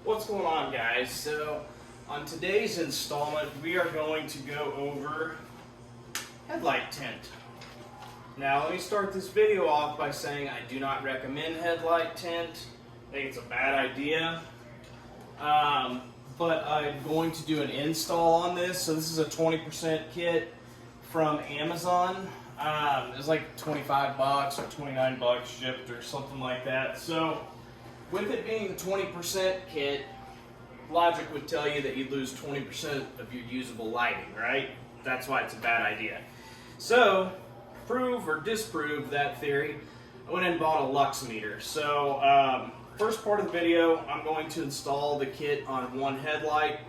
What's going on, guys? So on today's installment we are going to go over headlight tint. Now let me start this video off by saying I do not recommend headlight tint. I think it's a bad idea, but I'm going to do an install on this. So this is a 20% kit from Amazon. It's like 25 bucks or 29 bucks shipped or something like that. So with it being the 20% kit, logic would tell you that you'd lose 20% of your usable lighting, right? That's why it's a bad idea. So, prove or disprove that theory, I went and bought a lux meter. So, first part of the video, I'm going to install the kit on one headlight,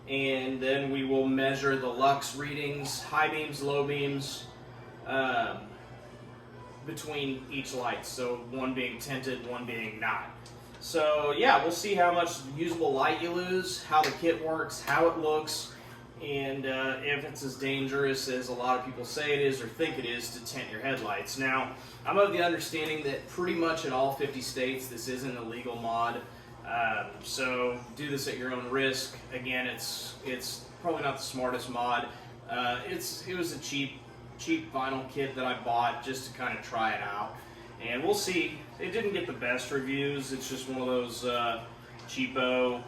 and then we will measure the lux readings, high beams, low beams, between each light. So, one being tinted, one being not. So yeah, we'll see how much usable light you lose, how the kit works, how it looks, and if it's as dangerous as a lot of people say it is or think it is to tint your headlights. Now, I'm of the understanding that pretty much in all 50 states this isn't a legal mod, so do this at your own risk. Again, it's probably not the smartest mod. It was a cheap vinyl kit that I bought just to kind of try it out. And we'll see. It didn't get the best reviews. It's just one of those cheapo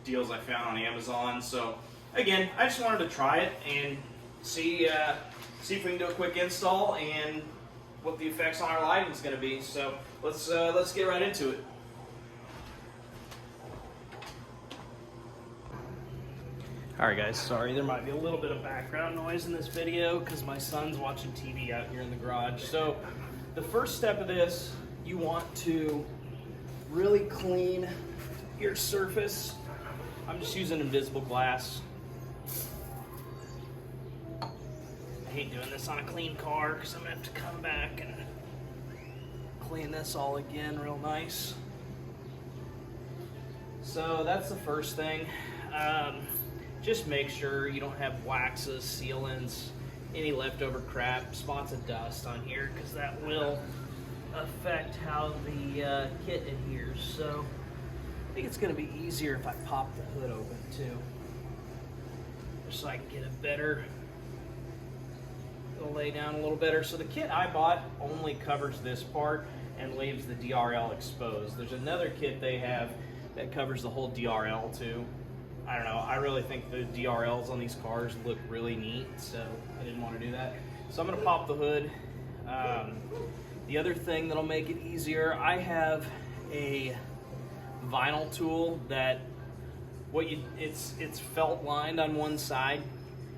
deals I found on Amazon. So again, I just wanted to try it and see if we can do a quick install and what the effects on our lighting is going to be. So let's get right into it. Alright guys, sorry there might be a little bit of background noise in this video because my son's watching TV out here in the garage. So the first step of this, you want to really clean your surface. I'm just using invisible glass. I hate doing this on a clean car because I'm going to have to come back and clean this all again real nice. So that's the first thing. Just make sure you don't have waxes, sealants, any leftover crap, spots of dust on here, because that will affect how the kit adheres. So I think it's going to be easier if I pop the hood open too, just so I can get a better, it'll lay down a little better. So the kit I bought only covers this part and leaves the DRL exposed. There's another kit they have that covers the whole DRL too. I don't know, I really think the DRLs on these cars look really neat, so I didn't want to do that. So I'm going to pop the hood. The other thing that'll make it easier, I have a vinyl tool that it's felt lined on one side,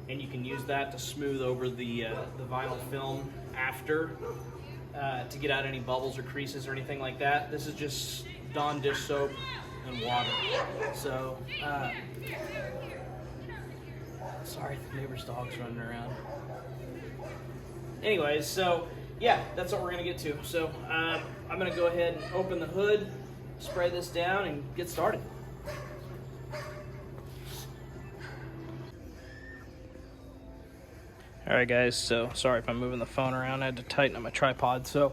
and you can use that to smooth over the vinyl film after to get out any bubbles or creases or anything like that. This is just Dawn dish soap and water. So, sorry, the neighbor's dog's running around. Anyways, so yeah, that's what we're gonna get to. So I'm gonna go ahead and open the hood, spray this down, and get started. Alright guys, so sorry if I'm moving the phone around. I had to tighten up my tripod. So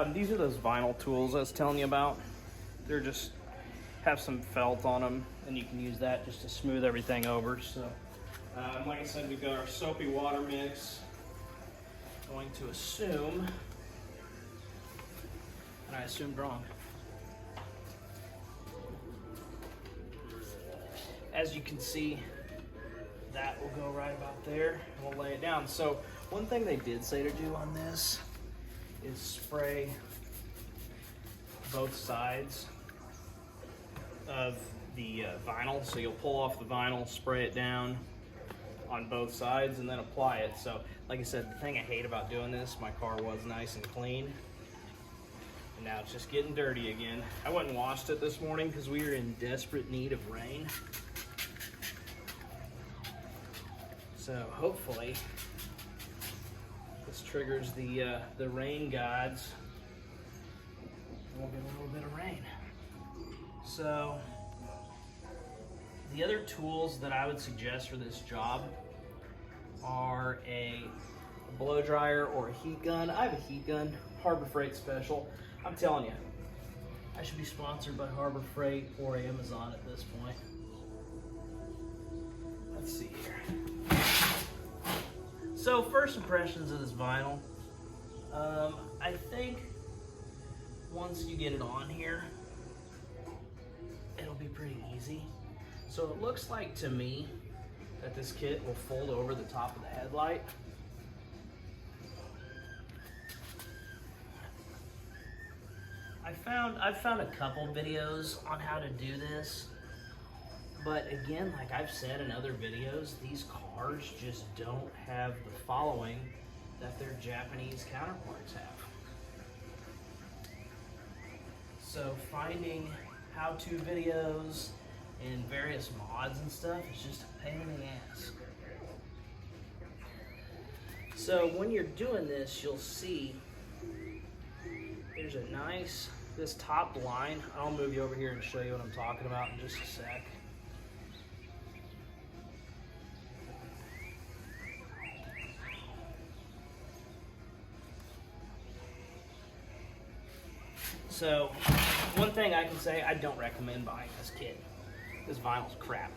these are those vinyl tools I was telling you about. They're just have some felt on them, and you can use that just to smooth everything over. So like I said, we've got our soapy water mix. Going to assume, and I assumed wrong. As you can see, that will go right about there, and we'll lay it down. So one thing they did say to do on this is spray both sides of the vinyl. So you'll pull off the vinyl, spray it down on both sides, and then apply it. So like I said, the thing I hate about doing this, my car was nice and clean, and now it's just getting dirty again. I went and washed it this morning because we were in desperate need of rain. So hopefully this triggers the rain gods, and we'll get a little bit of rain. So the other tools that I would suggest for this job are a blow dryer or a heat gun. I have a heat gun, Harbor Freight special. I'm telling you, I should be sponsored by Harbor Freight or Amazon at this point. Let's see here. So first impressions of this vinyl. I think once you get it on here, it'll be pretty easy. So it looks like to me that this kit will fold over the top of the headlight. I've found a couple videos on how to do this, but again, like I've said in other videos, these cars just don't have the following that their Japanese counterparts have. So finding how-to videos and various mods and stuff is just a pain in the ass. So when you're doing this, you'll see there's a nice, this top line. I'll move you over here and show you what I'm talking about in just a sec. So, one thing I can say, I don't recommend buying this kit. This vinyl's crap.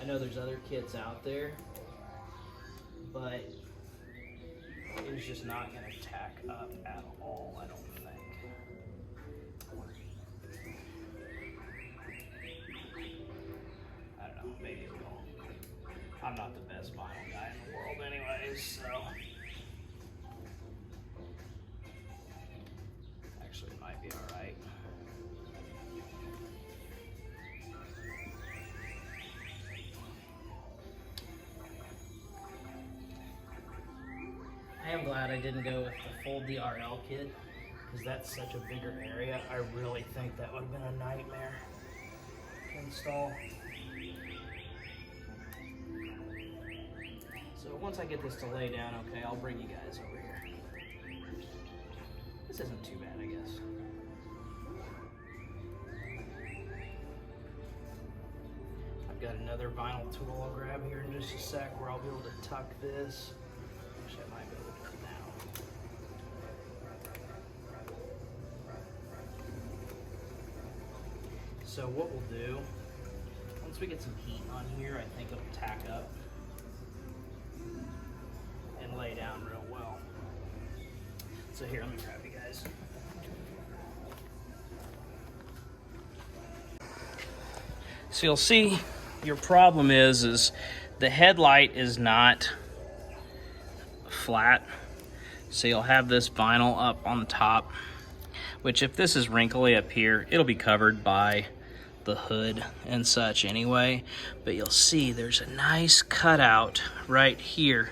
I know there's other kits out there, but it's just not going to tack up at all, I don't think. I don't know, maybe it will. I'm not the best vinyl guy in the world anyways, so. Actually, it might be all right. I am glad I didn't go with the full DRL kit, because that's such a bigger area. I really think that would have been a nightmare to install. So once I get this to lay down, okay, I'll bring you guys over here. This isn't too bad, I guess. I've got another vinyl tool I'll grab here in just a sec where I'll be able to tuck this. Actually, I might be able to do it now. So what we'll do, once we get some heat on here, I think it'll tack up and lay down real well. So here, let me grab you guys. So you'll see your problem is the headlight is not flat. So you'll have this vinyl up on the top, which if this is wrinkly up here, it'll be covered by the hood and such anyway. But you'll see there's a nice cutout right here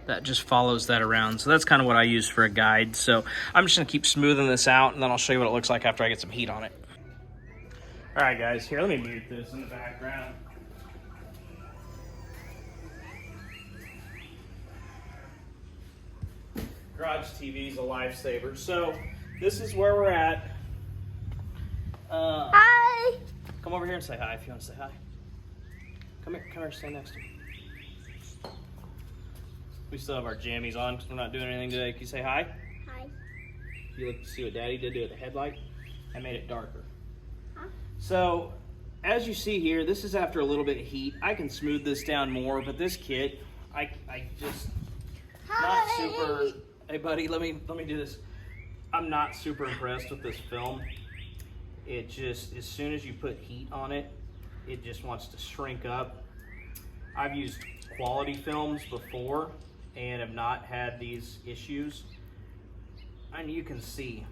that just follows that around. So that's kind of what I use for a guide. So I'm just gonna keep smoothing this out and then I'll show you what it looks like after I get some heat on it. All right guys, here, let me mute this in the background. Garage TV is a lifesaver. So this is where we're at. Hi. Come over here and say hi if you want to say hi. Come here, stay next to me. We still have our jammies on because we're not doing anything today. Can you say hi? Hi. You look to see what Daddy did to the headlight. I made it darker. Huh? So, as you see here, this is after a little bit of heat. I can smooth this down more, but this kit, I just not super. Hey, buddy, let me do this. I'm not super impressed with this film. It just, as soon as you put heat on it, it just wants to shrink up. I've used quality films before and have not had these issues. And you can see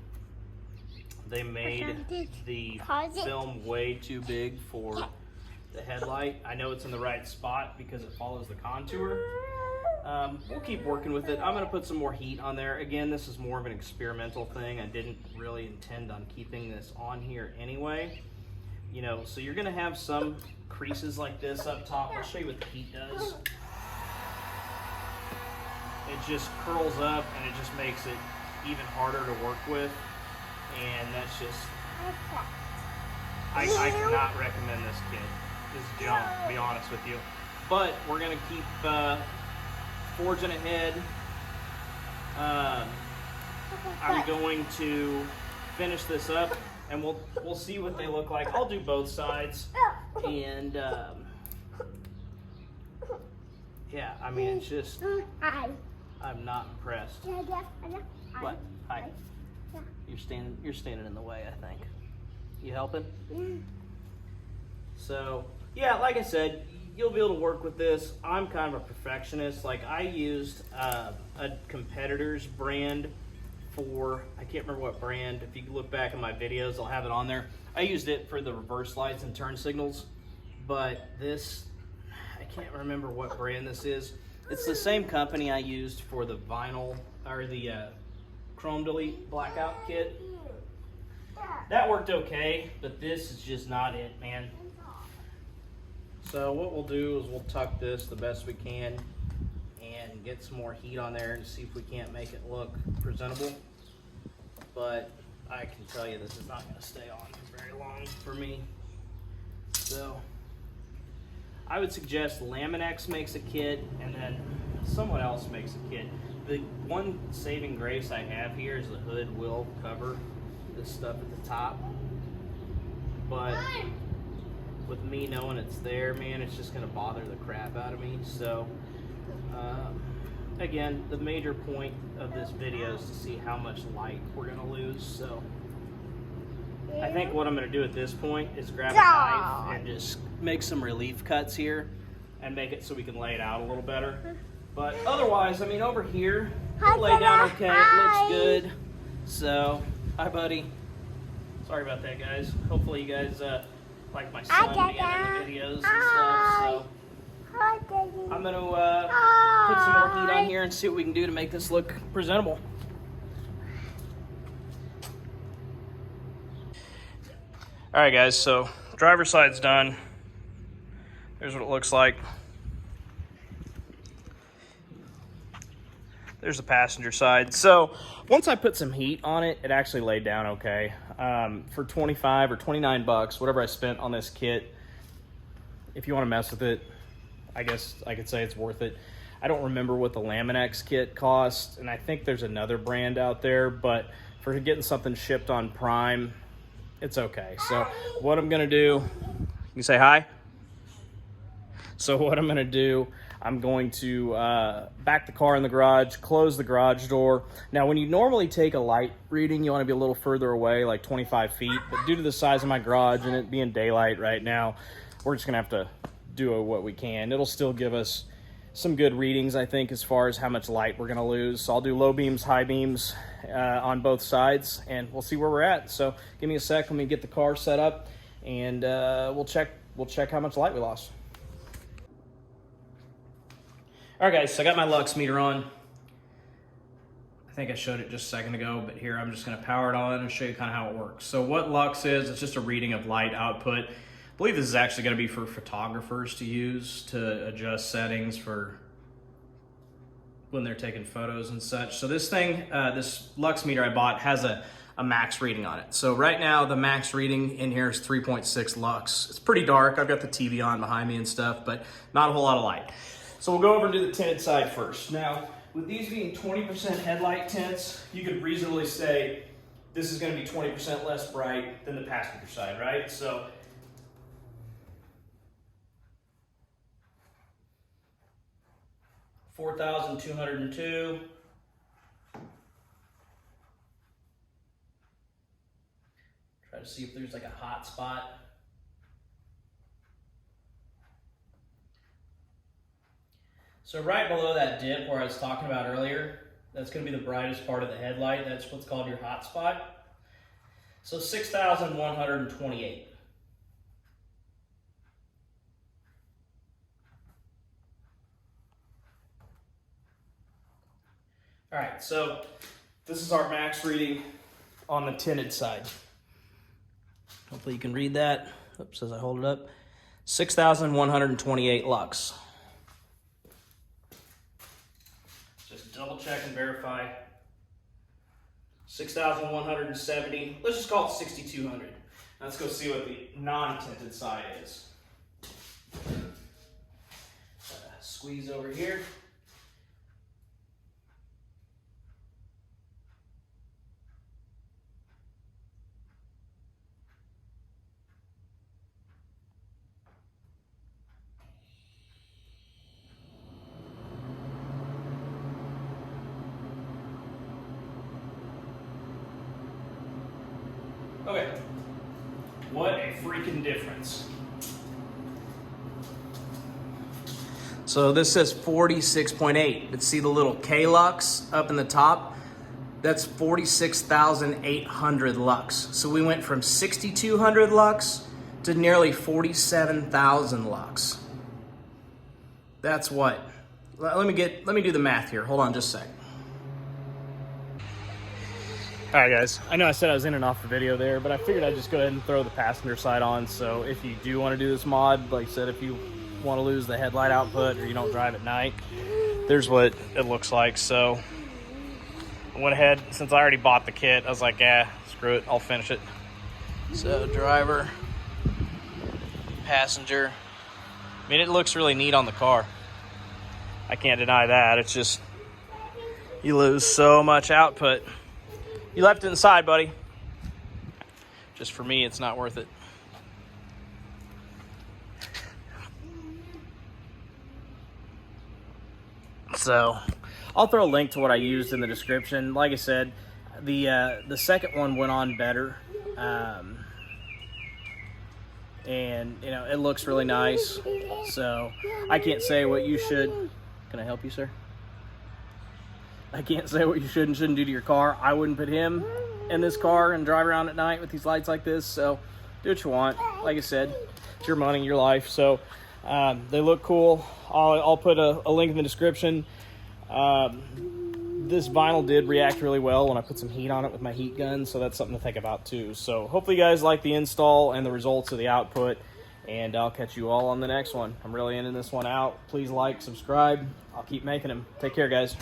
they made the film way too big for the headlight. I know it's in the right spot because it follows the contour. We'll keep working with it. I'm gonna put some more heat on there. Again, this is more of an experimental thing. I didn't really intend on keeping this on here anyway. You know, so you're gonna have some creases like this up top. I'll show you what the heat does. It just curls up and it just makes it even harder to work with. And that's just, I cannot recommend this kit. This is junk, to be honest with you. But we're gonna keep forging ahead. I'm going to finish this up, and we'll see what they look like. I'll do both sides, and yeah, I mean, it's just, I'm not impressed. What? Hi. You're standing in the way, I think. You helping? So, yeah, like I said, you'll be able to work with this. I'm kind of a perfectionist. Like, I used a competitor's brand for, I can't remember what brand. If you look back in my videos, I'll have it on there. I used it for the reverse lights and turn signals, but this, I can't remember what brand this is. It's the same company I used for the vinyl, or the Chrome Delete blackout kit. That worked okay, but this is just not it, man. So what we'll do is we'll tuck this the best we can and get some more heat on there and see if we can't make it look presentable. But I can tell you this is not going to stay on for very long for me. So I would suggest Laminex makes a kit, and then someone else makes a kit. The one saving grace I have here is the hood will cover this stuff at the top. But with me knowing it's there, man, it's just going to bother the crap out of me. So again, the major point of this video is to see how much light we're going to lose. So I think what I'm going to do at this point is grab a knife and just make some relief cuts here and make it so we can lay it out a little better. But otherwise, I mean, over here, it'll lay down okay. It looks good. So, hi, buddy. Sorry about that, guys. Hopefully you guys like my son being in the videos and stuff. So I'm going to put some more heat on here and see what we can do to make this look presentable. All right, guys, so driver's side's done. Here's what it looks like. There's the passenger side. So once I put some heat on it, it actually laid down okay. For 25 or 29 bucks, whatever I spent on this kit, if you want to mess with it, I guess I could say it's worth it. I don't remember what the Laminex kit cost, and I think there's another brand out there, but for getting something shipped on Prime, it's okay. So what I'm gonna do, you say hi? So what I'm gonna do, I'm going to back the car in the garage, close the garage door. Now, when you normally take a light reading, you want to be a little further away, like 25 feet. But due to the size of my garage and it being daylight right now, we're just going to have to do what we can. It'll still give us some good readings, I think, as far as how much light we're going to lose. So I'll do low beams, high beams on both sides, and we'll see where we're at. So give me a sec. Let me get the car set up, and we'll check how much light we lost. All right, guys, so I got my lux meter on. I think I showed it just a second ago, but here I'm just gonna power it on and show you kind of how it works. So what lux is, it's just a reading of light output. I believe this is actually gonna be for photographers to use to adjust settings for when they're taking photos and such. So this thing, this lux meter I bought has a max reading on it. So right now the max reading in here is 3.6 lux. It's pretty dark. I've got the TV on behind me and stuff, but not a whole lot of light. So we'll go over and do the tinted side first. Now, with these being 20% headlight tints, you could reasonably say this is going to be 20% less bright than the passenger side, right? So $4,202. Try to see if there's like a hot spot. So right below that dip where I was talking about earlier, that's going to be the brightest part of the headlight. That's what's called your hot spot. So 6,128. All right, so this is our max reading on the tinted side. Hopefully you can read that. Oops, as I hold it up. 6,128 lux. Double check and verify. 6,170. Let's just call it 6,200. Let's go see what the non-tinted side is. Squeeze over here. Okay. What a freaking difference. So this says 46.8, but see the little K-Lux up in the top? That's 46,800 lux. So we went from 6,200 lux to nearly 47,000 lux. That's what? Let me do the math here. Hold on just a sec. All right, guys. I know I said I was in and off the video there, but I figured I'd just go ahead and throw the passenger side on. So if you do want to do this mod, like I said, if you want to lose the headlight output or you don't drive at night, there's what it looks like. So I went ahead, since I already bought the kit, I was like, screw it, I'll finish it. So driver, passenger. I mean, it looks really neat on the car. I can't deny that. It's just, you lose so much output. You left it inside, buddy. Just for me, it's not worth it. So I'll throw a link to what I used in the description. Like I said, the second one went on better. And you know, it looks really nice. So I can't say what you should. Can I help you, sir? I can't say what you should and shouldn't do to your car. I wouldn't put him in this car and drive around at night with these lights like this. So do what you want. Like I said, it's your money, your life. So they look cool. I'll put a link in the description. This vinyl did react really well when I put some heat on it with my heat gun, so that's something to think about too. So hopefully you guys like the install and the results of the output, and I'll catch you all on the next one. I'm really ending this one out. Please like, subscribe. I'll keep making them. Take care, guys.